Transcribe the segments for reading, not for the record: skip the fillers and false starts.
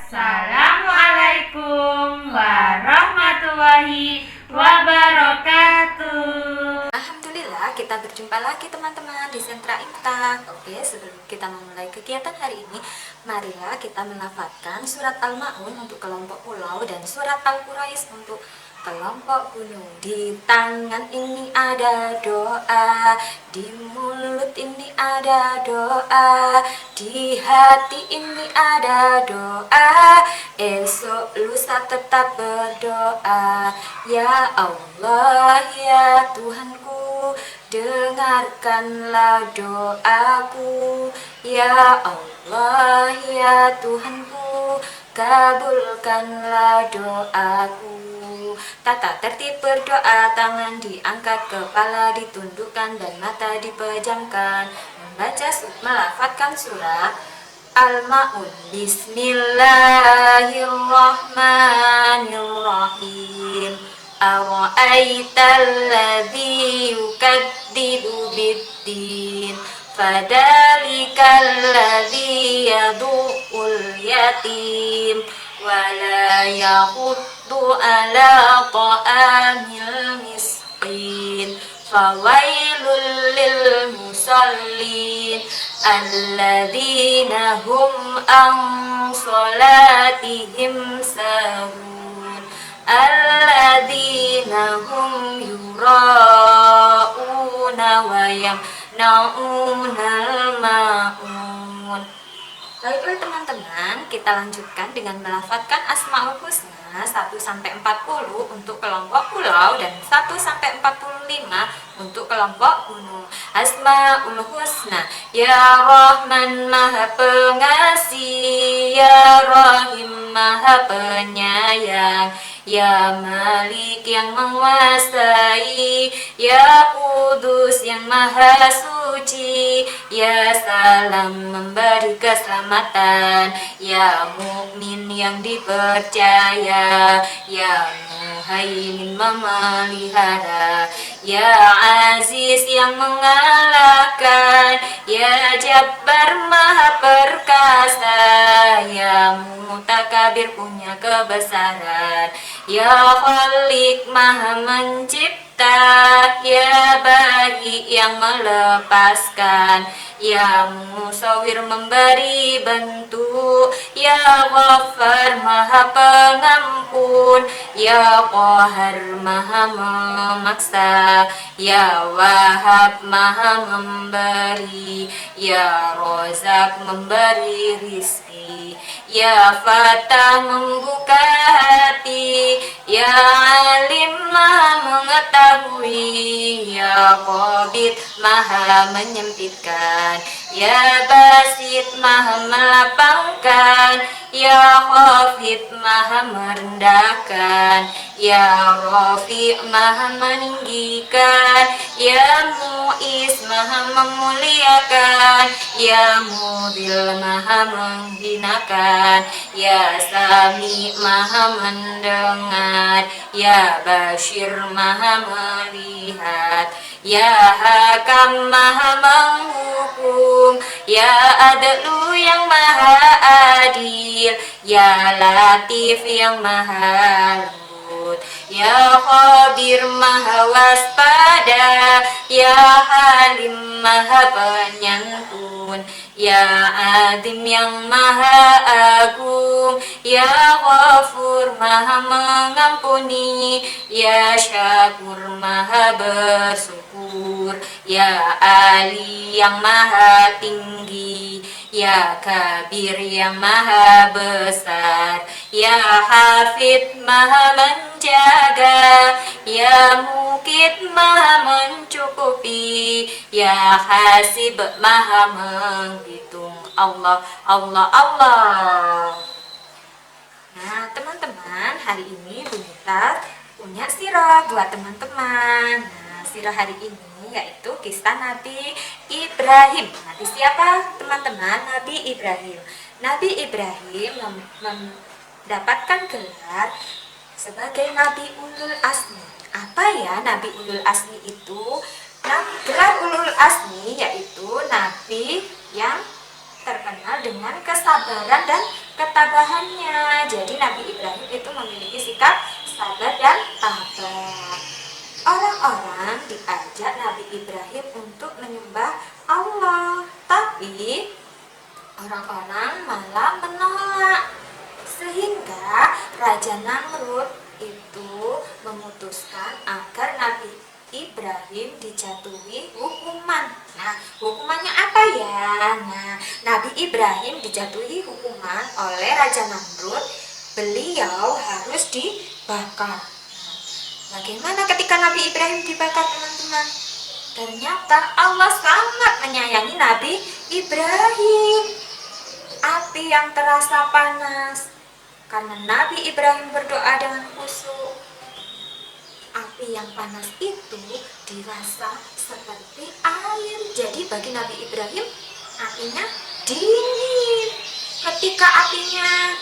Assalamualaikum warahmatullahi wabarakatuh. Alhamdulillah kita berjumpa lagi teman-teman di Sentra Imtak. Oke, sebelum kita memulai kegiatan hari ini, marilah kita melafadzkan surat Al-Ma'un untuk kelompok pulau dan surat Al-Quraish untuk kelompok gunung. Di tangan ini ada doa, di mulut ini ada doa, di hati ini ada doa, esok lusa tetap berdoa. Ya Allah, ya Tuhanku, dengarkanlah doaku. Ya Allah, ya Tuhanku, kabulkanlah doaku. Tata tertib berdoa, tangan diangkat, kepala ditundukkan dan mata dipejamkan. Membaca melafadzkan surat Al-Ma'un. Bismillahirrahmanirrahim. Ara'aital ladzi yukadzibu biddin, fadzalikal ladzi yadu'ul yatim wala yahuddu ala ta'amil miskin, fawailul lil musallin alladzina hum an sholatihim sahun, alladzina hum yura'una wa yamna'unal ma'un. Baiklah teman-teman, kita lanjutkan dengan melafadzkan Asmaul Husna 1-40 untuk kelompok pulau dan 1-45 untuk kelompok gunung. Asmaul Husna, Ya Rahman Maha Pengasih, Ya Rahim Maha Penyayang, Ya Malik yang menguasai, Ya Kudus yang Maha Suci, Ya Salam memberi keselamatan, Ya Mukmin yang dipercaya, Ya Muhaimin memelihara, Ya Aziz yang mengalahkan, Ya Jabbar Maha Perkasa, Ya Mutakabir punya kebesaran, Ya Khalik Maha Mencipta, Ya Bari yang melepaskan, Ya Musawir memberi bentuk, Ya Ghaffar Maha Pengampun, Ya Qahar Maha memaksa, Ya Wahab Maha memberi, Ya Rozak memberi rizki, Ya Fatah membuka hati, Ya Alim Maha mengetahui, Ya Qabid Maha menyempitkan, Ya Basit Maha melapangkan, Ya Khafid Maha merendahkan, Ya Rafi Maha meninggikan, Ya Mu'is Maha memuliakan, Ya Mudil Maha menghinakan, Ya Sami Maha mendengar, Ya Bashir Maha melihat, Ya Hakam Maha menghukum, Ya Adlu yang Maha adil, Ya Latif yang Maha lembut, Ya Khabir Maha waspada, Ya Halim Maha penyantun, Ya Azim yang Maha agung, Ya Ghafur Maha mengampuni, Ya Syakur Maha bersyukur, Ya Ali yang Maha tinggi, Ya Kabir yang Maha besar, Ya Hafid Maha menjaga, Ya Mukit Maha mencukupi, Ya Hasib Maha menghitung. Allah, Allah, Allah. Nah teman-teman, hari ini Bu Nita punya sirah buat teman-teman. Nah sirah hari ini yaitu kisah Nabi Ibrahim. Nabi siapa teman-teman? Nabi Ibrahim. Nabi Ibrahim mendapatkan gelar sebagai Nabi Ulul Azmi. Apa ya Nabi Ulul Azmi itu? Nah, gelar Ulul Azmi yaitu Nabi yang terkenal dengan kesabaran dan ketakwaan. ketabahannya. Jadi Nabi Ibrahim itu memiliki sikap sabar dan tabah. Orang-orang diajak Nabi Ibrahim untuk menyembah Allah, tapi orang-orang malah menolak. Sehingga Raja Namrud itu memutuskan agar Nabi Ibrahim dijatuhi hukuman. Nah, hukumannya apa ya? Nah, Nabi Ibrahim dijatuhi hukuman oleh Raja Namrud. Beliau harus dibakar. Bagaimana ketika Nabi Ibrahim dibakar, teman-teman? Ternyata Allah sangat menyayangi Nabi Ibrahim. Api yang terasa panas karena Nabi Ibrahim berdoa dengan khusyuk. Api yang panas itu dirasa seperti air. Jadi bagi Nabi Ibrahim apinya dingin. Ketika apinya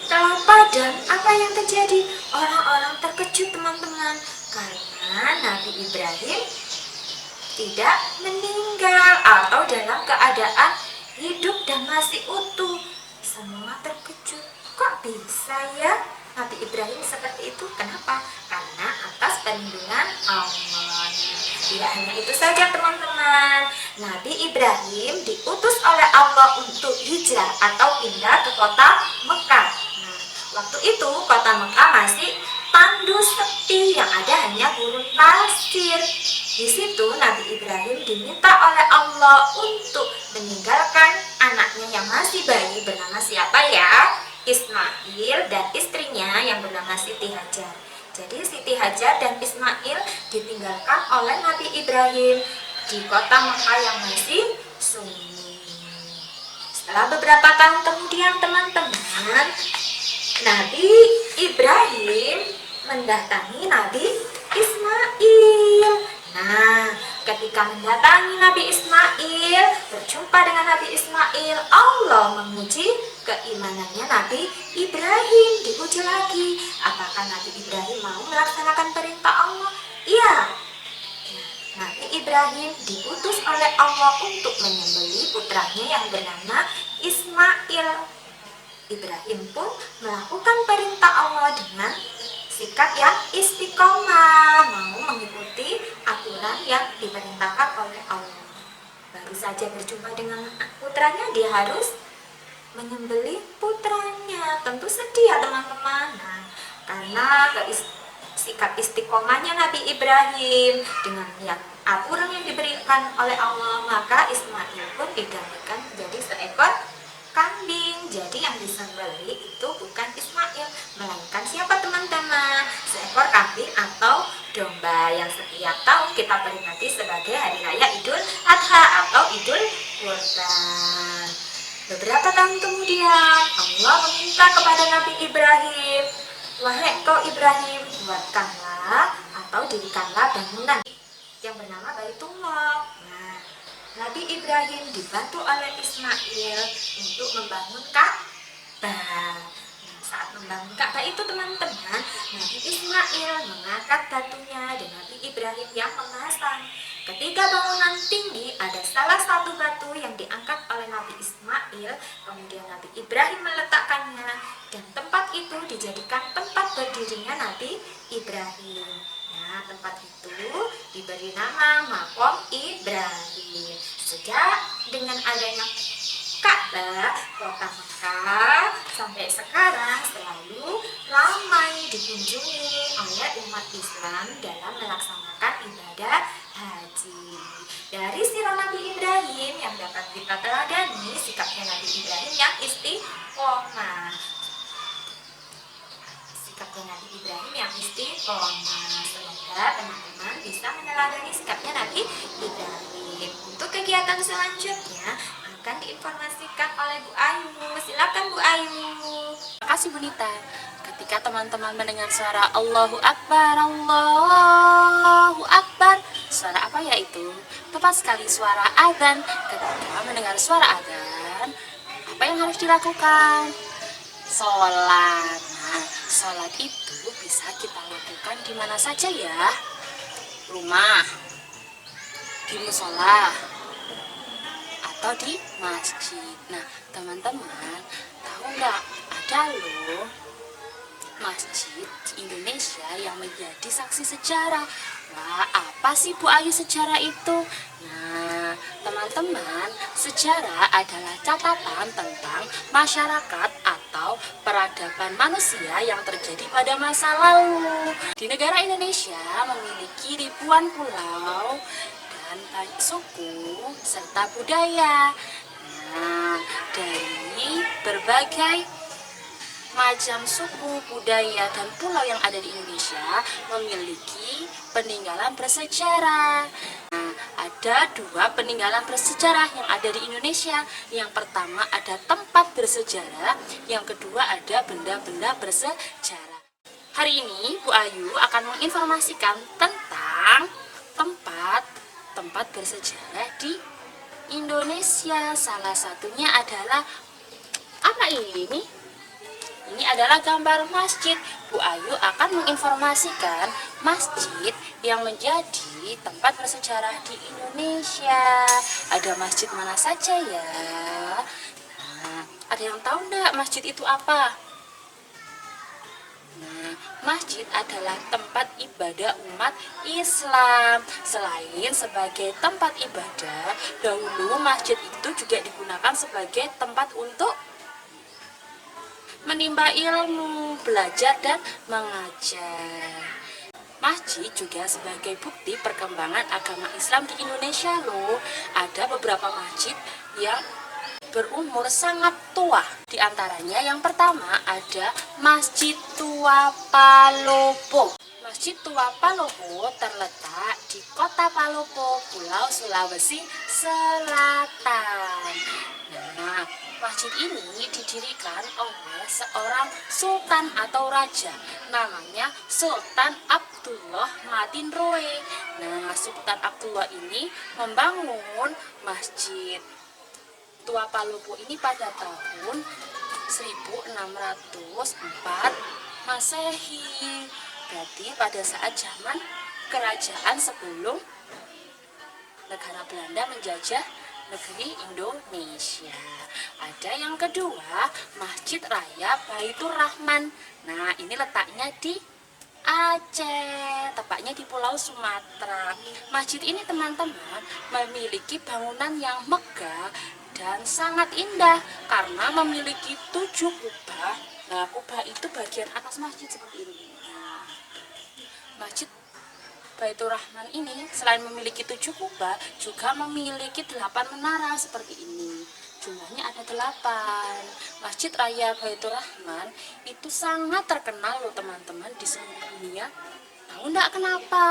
telah padam, apa yang terjadi? Orang-orang terkejut, teman-teman, karena Nabi Ibrahim tidak meninggal atau dalam keadaan hidup dan masih utuh. Semua terkejut. Kok bisa ya Nabi Ibrahim seperti itu? Kenapa? Karena atas perlindungan Allah. Tidak hanya itu saja, teman-teman. Nabi Ibrahim diutus oleh Allah untuk hijrah atau pindah ke kota Mekah. Nah, waktu itu kota Mekah masih tandus sepi, yang ada hanya gurun pasir. Di situ Nabi Ibrahim diminta oleh Allah untuk meninggalkan anaknya yang masih bayi bernama siapa ya? Ismail, dan istrinya yang bernama Siti Hajar. Jadi Siti Hajar dan Ismail ditinggalkan oleh Nabi Ibrahim di kota Mekah yang masih sunyi. Setelah beberapa tahun kemudian, teman-teman, Nabi Ibrahim mendatangi Nabi Ismail. Nah, ketika mendatangi Nabi Ismail, berjumpa dengan Nabi Ismail, Allah menguji keimanannya Nabi Ibrahim. Diuji lagi, apakah Nabi Ibrahim mau melaksanakan perintah Allah? Iya. Nabi Ibrahim diutus oleh Allah untuk menyembelih putranya yang bernama Ismail. Ibrahim pun melakukan perintah Allah dengan sikap yang istiqomah, mau mengikuti aturan yang diperintahkan oleh Allah. Baru saja berjumpa dengan putranya, dia harus menyembelih putranya. Tentu sedih ya, teman-teman. Nah, karena sikap istiqomahnya Nabi Ibrahim dengan yang aturan yang diberikan oleh Allah, maka Ismail pun digantikan menjadi seekor kambing. Jadi yang disembelih itu bukan Ismail, melainkan siapa, teman-teman? Seekor kambing atau domba yang setiap tahun kita peringati sebagai Hari Raya Idul Adha atau Idul Kurban. Beberapa tahun kemudian Allah meminta kepada Nabi Ibrahim, wahai engkau Ibrahim, buatkanlah atau dirikanlah bangunan yang bernama Baitullah. Nah, Nabi Ibrahim dibantu oleh Ismail untuk membangun Ka'bah. Nah, saat membangun Ka'bah itu, teman-teman, Nabi Ismail mengangkat batunya dan Nabi Ibrahim yang memasang. Ketika bangunan tinggi, ada salah satu batu yang diangkat oleh Nabi Ismail, kemudian Nabi Ibrahim meletakkannya, dan tempat itu dijadikan tempat berdirinya Nabi Ibrahim. Nah, tempat itu diberi nama Maqam Ibrahim. Sejak dengan adanya Ka'bah, kota Mekah sampai sekarang selalu ramai dikunjungi oleh umat Islam dalam melaksanakan ibadah haji. Dari sirah Nabi Ibrahim yang dapat kita teladani, sikapnya Nabi Ibrahim yang istiqomah. Sikapnya Nabi Ibrahim yang istiqomah. Semoga teman-teman bisa meneladani sikapnya Nabi Ibrahim. Untuk kegiatan selanjutnya akan diinformasikan oleh Bu Ayu. Silakan Bu Ayu. Terima kasih Bu Nita. Ketika teman-teman mendengar suara Allahu Akbar, Allahu Akbar, suara apa ya itu? Tepat sekali, suara azan. Ketika mendengar suara azan, apa yang harus dilakukan? Sholat. Nah, sholat itu bisa kita lakukan di mana saja ya. Rumah, di musola, atau di masjid. Nah, teman-teman, tahu nggak, ada loh masjid di Indonesia yang menjadi saksi sejarah. Wah, apa sih Bu Ayu sejarah itu? Nah, teman-teman, sejarah adalah catatan tentang masyarakat atau peradaban manusia yang terjadi pada masa lalu. Di negara Indonesia memiliki ribuan pulau dan banyak suku serta budaya. Nah, dari berbagai macam suku, budaya, dan pulau yang ada di Indonesia memiliki peninggalan bersejarah. Nah, ada dua peninggalan bersejarah yang ada di Indonesia. Yang pertama ada tempat bersejarah, yang kedua ada benda-benda bersejarah. Hari ini Bu Ayu akan menginformasikan tentang tempat bersejarah di Indonesia. Salah satunya adalah apa ini? Ini adalah gambar masjid. Bu Ayu akan menginformasikan masjid yang menjadi tempat bersejarah di Indonesia. Ada masjid mana saja ya? Nah, ada yang tahu enggak masjid itu apa? Nah, masjid adalah tempat ibadah umat Islam. Selain sebagai tempat ibadah, dahulu masjid itu juga digunakan sebagai tempat untuk menimba ilmu, belajar dan mengajar. Masjid juga sebagai bukti perkembangan agama Islam di Indonesia loh. Ada beberapa masjid yang berumur sangat tua. Di antaranya yang pertama ada Masjid Tua Palopo. Masjid Tua Palopo terletak di Kota Palopo, Pulau Sulawesi Selatan. Nah, masjid ini didirikan oleh seorang sultan atau raja, namanya Sultan Abdullah Matinroe. Nah, Sultan Abdullah ini membangun Masjid Tua Palopo ini pada tahun 1604 Masehi. Berarti pada saat zaman kerajaan sebelum negara Belanda menjajah negeri Indonesia. Ada yang kedua, Masjid Raya Baitur Rahman. Nah, ini letaknya di Aceh, tepatnya di Pulau Sumatera. Masjid ini teman-teman memiliki bangunan yang megah dan sangat indah karena memiliki 7 kubah. Nah, kubah itu bagian atas masjid seperti ini. Nah, Masjid Baitur Rahman ini selain memiliki 7 kubah juga memiliki 8 menara seperti ini. Jumlahnya ada 8. Masjid Raya Baitur Rahman itu sangat terkenal loh teman-teman di seluruh dunia. Tahu enggak kenapa?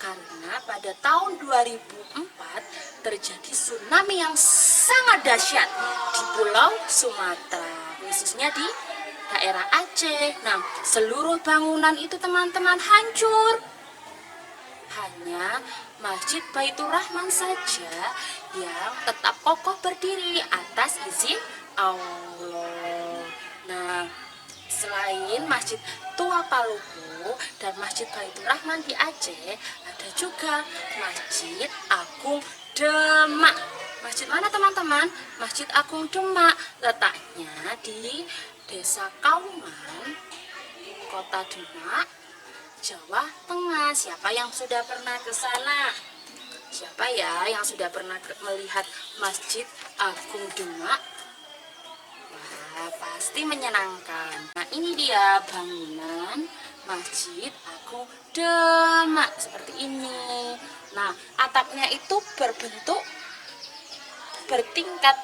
Karena pada tahun 2004 terjadi tsunami yang sangat dahsyat di Pulau Sumatera, khususnya di daerah Aceh. Nah, seluruh bangunan itu teman-teman hancur. Hanya Masjid Baitur Rahman saja yang tetap kokoh berdiri atas izin Allah. Nah, selain Masjid Tua Palopo dan Masjid Baitur Rahman di Aceh, ada juga Masjid Agung Demak. Masjid mana teman-teman? Masjid Agung Demak letaknya di Desa Kauman, Kota Demak, Jawa Tengah. Siapa yang sudah pernah ke sana? Siapa ya yang sudah pernah melihat Masjid Agung Demak? Wah, pasti menyenangkan. Nah, ini dia bangunan Masjid Agung Demak seperti ini. Nah, atapnya itu berbentuk bertingkat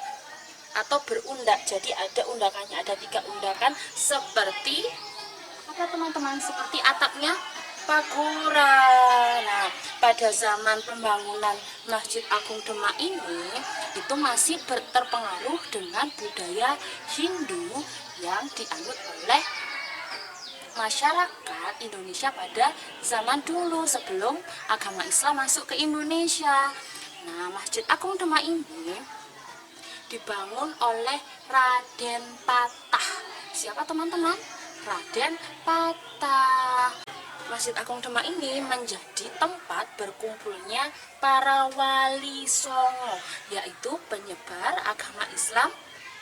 atau berundak. Jadi ada undakannya, ada 3 undakan seperti apa teman-teman? Seperti atapnya Pagura. Nah, pada zaman pembangunan Masjid Agung Demak ini itu masih terpengaruh dengan budaya Hindu yang dianut oleh masyarakat Indonesia pada zaman dulu sebelum agama Islam masuk ke Indonesia. Nah, Masjid Agung Demak ini dibangun oleh Raden Patah. Siapa teman-teman? Raden Patah. Masjid Agung Demak ini menjadi tempat berkumpulnya para wali songo, yaitu penyebar agama Islam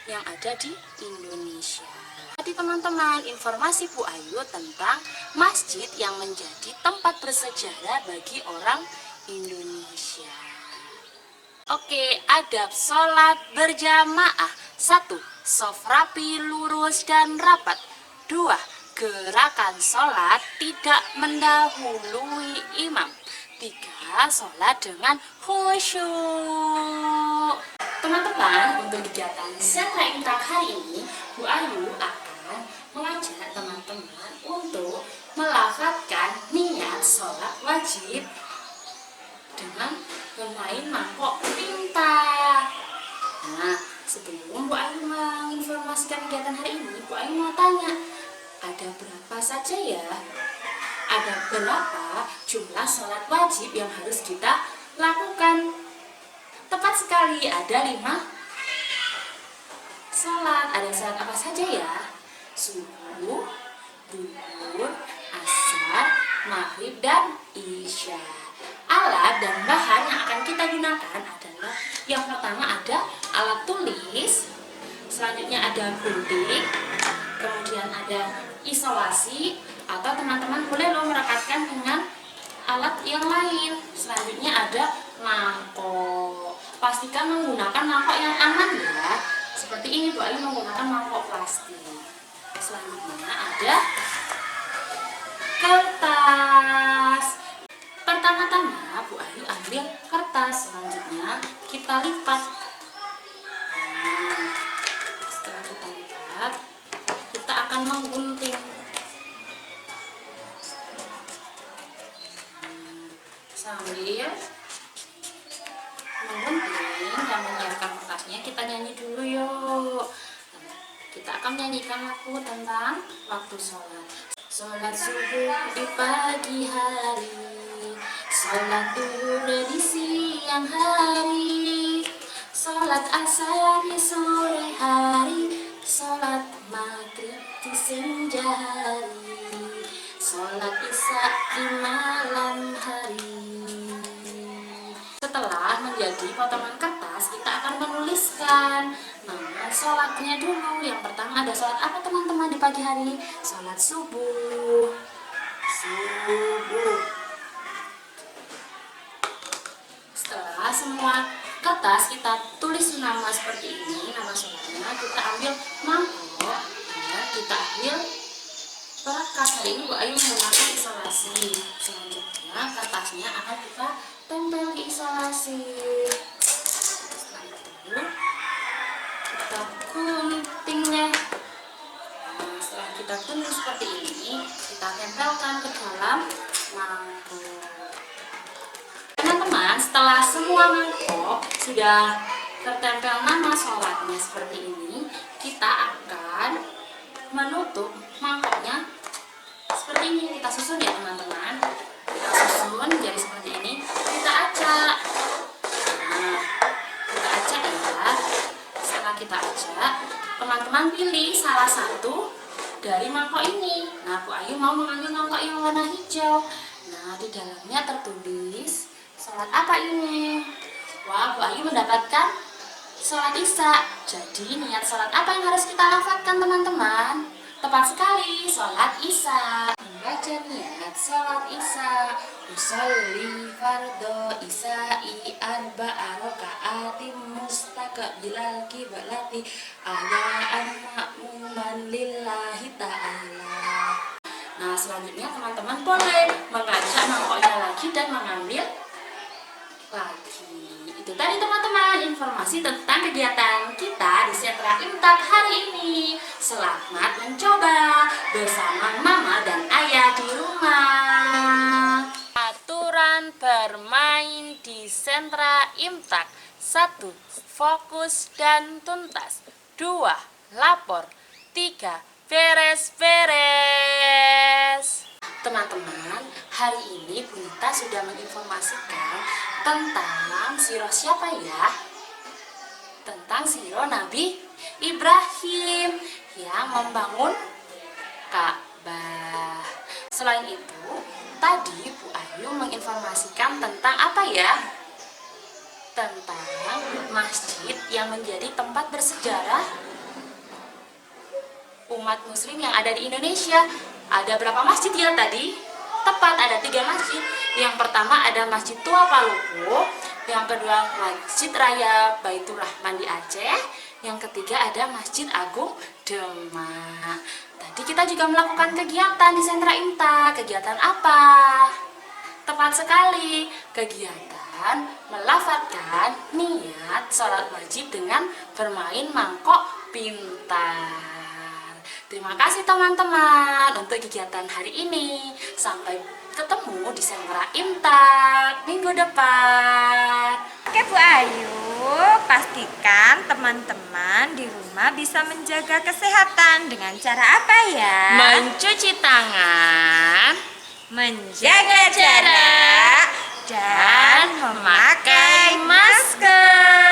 yang ada di Indonesia. Jadi teman-teman, informasi Bu Ayu tentang masjid yang menjadi tempat bersejarah bagi orang Indonesia. Oke, adab sholat berjamaah. 1. Shaf rapi, lurus, dan rapat. 2. Gerakan sholat tidak mendahului imam. 3. Sholat dengan khusyuk. Teman-teman, untuk kegiatan sentra imtak hari ini, Bu Ayu akan mengajak teman-teman untuk melafadzkan niat sholat wajib dengan bermain mangkok tinta. Nah, sebelum Bu Ayu menginformasikan kegiatan hari ini, Bu Ayu mau tanya, ada berapa saja ya? Ada berapa jumlah sholat wajib yang harus kita lakukan? Tepat sekali, ada 5 sholat. Ada sholat apa saja ya? Subuh, duhur, asar, maghrib, dan isya. Alat dan bahan yang akan kita gunakan adalah yang pertama ada alat tulis, selanjutnya ada gunting, kemudian ada isolasi, atau teman-teman boleh lo merekatkan dengan alat yang lain. Selanjutnya ada mangkok. Pastikan menggunakan mangkok yang aman ya. Seperti ini Bu Ayu menggunakan mangkok plastik. Selanjutnya ada kertas. Pertama-tama Bu Ayu ambil kertas, selanjutnya kita lipat. Nah, setelah kita lipat, kita akan menggunting. Sambil menggunting dan menyiapkan kertasnya, kita nyanyi dulu yuk. Kita akan menyanyikan lagu tentang waktu sholat. Sholat subuh di pagi hari, sholat duhur di siang hari, sholat asar di sore hari, sholat maghrib di senja hari, sholat isya di malam hari. Setelah menjadi potongan kertas, kita akan menuliskan nama sholatnya dulu. Yang pertama ada sholat apa teman-teman di pagi hari? Sholat subuh. Setelah semua kertas kita tulis nama seperti ini, nama sholatnya, kita ambil mangkok, ya, kita ambil perekat. Hari ini Bu Ayu menggunakan isolasi. Selanjutnya kertasnya akan kita tempel di isolasi. Setelah itu kita guntingnya. Nah, setelah kita gunting seperti ini, kita tempelkan ke dalam mangkok. Teman-teman, setelah semua mangkok sudah tertempel nama sholatnya seperti ini, kita akan menutup mangkoknya seperti ini. Kita susun ya teman-teman. Kita susun jadi seperti ini. Kita acak. Nah, kita acak ya. Setelah kita acak, teman-teman pilih salah satu dari mangkok ini. Nah, Bu Ayu mau mengambil mangkok yang warna hijau. Nah, di dalamnya tertulis sholat apa ini? Wah, Bu Ayu mendapatkan sholat isya. Jadi niat sholat apa yang harus kita lafadzkan teman-teman? Tepat sekali, sholat isya. Membaca niat sholat isya. Usolli fardhu isya'i arba'a raka'atin mustaqbilal qiblati adaan ma'muman lillahi ta'ala. Nah, selanjutnya teman-teman boleh mengajak mangkoknya lagi dan mengambil lagi. Itu tadi teman-teman informasi tentang kegiatan kita di sentra imtak hari ini. Selamat mencoba bersama mama dan ayah di rumah. Aturan bermain di sentra imtak. 1. Fokus dan tuntas. 2. Lapor. 3. Beres-beres. Teman-teman, hari ini Bu Nita sudah menginformasikan tentang sirah siapa ya? Tentang sirah Nabi Ibrahim yang membangun Ka'bah. Selain itu, tadi Bu Ayu menginformasikan tentang apa ya? Tentang masjid yang menjadi tempat bersejarah umat muslim yang ada di Indonesia. Ada berapa masjid ya tadi? Tepat, ada 3 masjid. Yang pertama ada Masjid Tua Palopo, yang kedua Masjid Raya Baitur Rahman di Aceh, yang ketiga ada Masjid Agung Demak. Tadi kita juga melakukan kegiatan di Sentra IMTA. Kegiatan apa? Tepat sekali, kegiatan melafadzkan niat sholat wajib dengan bermain mangkok pintar. Terima kasih teman-teman untuk kegiatan hari ini. Sampai ketemu di Sentra IMTA minggu depan. Oke Bu Ayu, pastikan teman-teman di rumah bisa menjaga kesehatan dengan cara apa ya? Mencuci tangan, Menjaga jarak dan memakai masker.